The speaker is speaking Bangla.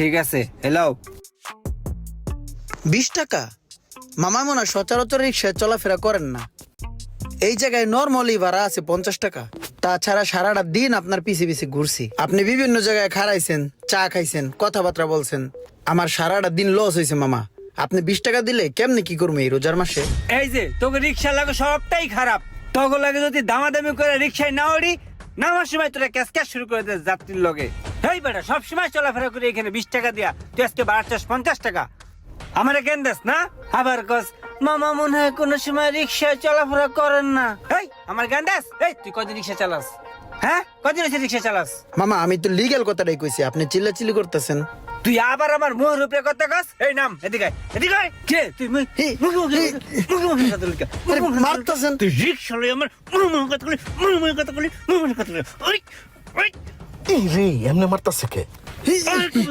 ঠিক আছে, হ্যালো। 20 টাকা? মামা মনে হয় সচরাচর রিক্সায় চলাফেরা করেন না। এই জায়গায় নর্মালি ভাড়া আছে 50 টাকা। তাছাড়া সারাটা দিন আপনার পিছে পিছে ঘুরছি, আপনি বিভিন্ন জায়গায় খাড়াইছেন, চা খাইছেন, কথাবার্তা বলছেন, আমার সারাটা দিন লস হয়েছে মামা। আপনি 20 টাকা দিলে কেমনে কি করবো এই রোজার মাসে? এই যে তোকে রিক্সা লাগে সবটাই খারাপ। তোকে লাগে যদি দামাদামি করে রিক্সায় না ওড়ি, নামার সময় তোরা ক্যাশ শুরু করে দে যাত্রীর লগে। এই বেটা সব সময় চলাফেরা করে এখানে 20 টাকা দিয়া তুই আজকে বাড়াচ্ছিস 50 টাকা। আমার কেন দেস না? আবার কস মামা মনে হয় কোনো সময় রিক্সায় চলাফেরা করেন না। এই আমার জ্ঞান দেস? এই তুই কদিন রিক্সা চালাস? হ্যাঁ, কদিন হচ্ছে রিক্সা চালাস? মামা আমি তো লিগ্যাল কথাটাই কইছি, আপনি চিল্লাচিল্লি করতেছেন। তুই আবার আমার মুখের উপরে কথা কস? এই নাম এদিকে আয়, এদিকে আয়। কে তুই মুখে কথা বলি? মারতেছেন। তুই রিক্সা লই আমার মুখে কথা বলি, মুখে কথা বলি, মুখে কথা বলি। ওই ওই রে এমনি মারতাছে কে?